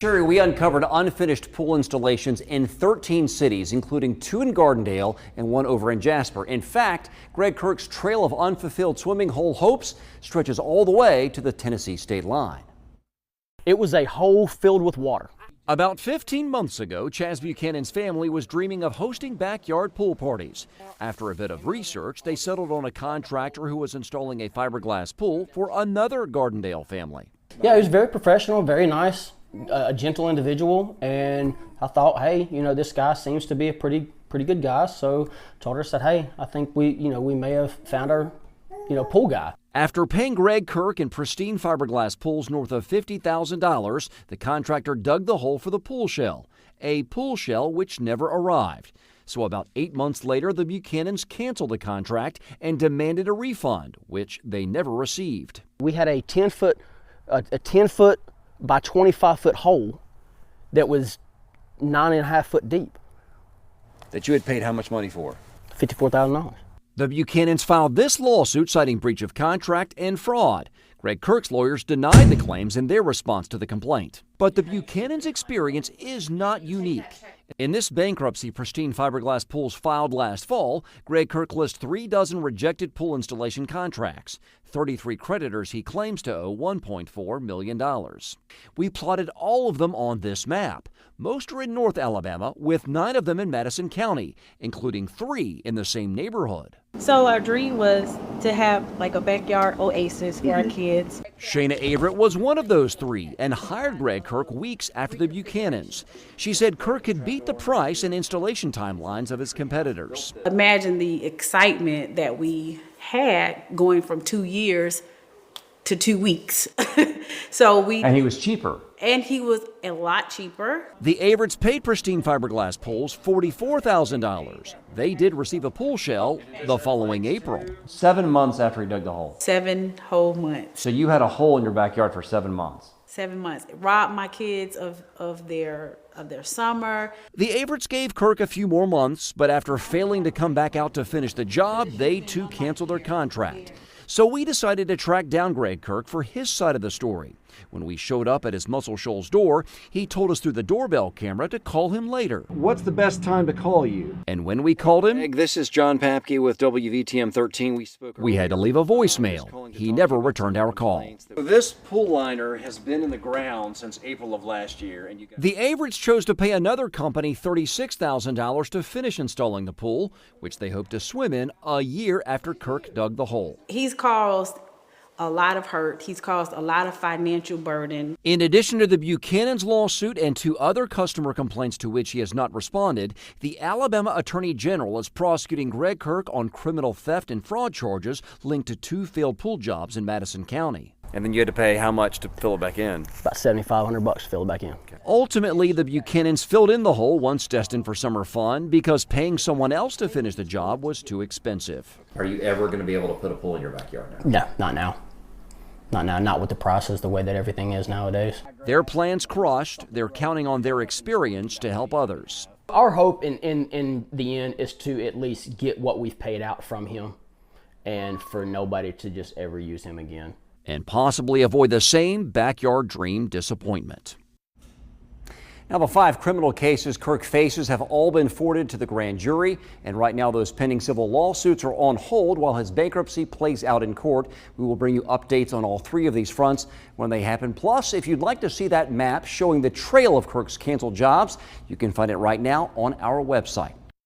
Sherry, we uncovered unfinished pool installations in 13 cities, including 2 in Gardendale and 1 over in Jasper. In fact, Greg Kirk's trail of unfulfilled swimming hole hopes stretches all the way to the Tennessee state line. It was a hole filled with water. About 15 months ago, Chaz Buchanan's family was dreaming of hosting backyard pool parties. After a bit of research, they settled on a contractor who was installing a fiberglass pool for another Gardendale family. Yeah, he was very professional, very nice. A gentle individual, and I thought, hey, this guy seems to be a pretty good guy. So told her, said, hey, I think we may have found our, pool guy. After paying Greg Kirk in pristine fiberglass pools north of $50,000, the contractor dug the hole for the pool shell, a pool shell which never arrived. So about 8 months later, the Buchanans canceled the contract and demanded a refund, which they never received. We had a 10-foot by 25-foot hole that was 9.5 foot deep. That you had paid how much money for? $54,000. The Buchanans filed this lawsuit citing breach of contract and fraud. Greg Kirk's lawyers denied the claims in their response to the complaint. But the Buchanans' experience is not unique. In this bankruptcy, pristine fiberglass pools filed last fall, Greg Kirk lists 36 rejected pool installation contracts. 33 creditors he claims to owe $1.4 million. We plotted all of them on this map. Most are in North Alabama, with 9 of them in Madison County, including 3 in the same neighborhood. So our dream was to have like a backyard oasis for our kids. Shayna Averett was one of those 3 and hired Greg Kirk weeks after the Buchanans. She said Kirk could beat the price and installation timelines of his competitors. Imagine the excitement that we had going from 2 years to 2 weeks. And he was cheaper. And he was a lot cheaper. The Averets paid pristine fiberglass pools $44,000. They did receive a pool shell the following April. 7 months after he dug the hole. 7 whole months. So you had a hole in your backyard for 7 months. 7 months. It robbed my kids of their summer. The Averets gave Kirk a few more months, but after failing to come back out to finish the job, they too canceled their contract. So we decided to track down Greg Kirk for his side of the story. When we showed up at his Muscle Shoals door, he told us through the doorbell camera to call him later. What's the best time to call you? And when we called him, Greg, this is John Papke with WVTM 13. We had to leave a voicemail. He never returned our call. This pool liner has been in the ground since April of last year. And the Averets chose to pay another company $36,000 to finish installing the pool, which they hope to swim in a year after Kirk dug the hole. He's caused a lot of hurt. He's caused a lot of financial burden. In addition to the Buchanan's lawsuit and 2 other customer complaints to which he has not responded, the Alabama Attorney General is prosecuting Greg Kirk on criminal theft and fraud charges linked to 2 failed pool jobs in Madison County. And then you had to pay how much to fill it back in? About $7,500 to fill it back in. Okay. Ultimately, the Buchanans filled in the hole once destined for summer fun because paying someone else to finish the job was too expensive. Are you ever going to be able to put a pool in your backyard now? No, not now. Not now, not with the prices, the way that everything is nowadays. Their plans crushed. They're counting on their experience to help others. Our hope in the end is to at least get what we've paid out from him and for nobody to just ever use him again. And possibly avoid the same backyard dream disappointment. Now, the 5 criminal cases Kirk faces have all been forwarded to the grand jury, and right now those pending civil lawsuits are on hold while his bankruptcy plays out in court. We will bring you updates on all 3 of these fronts when they happen. Plus, if you'd like to see that map showing the trail of Kirk's canceled jobs, you can find it right now on our website.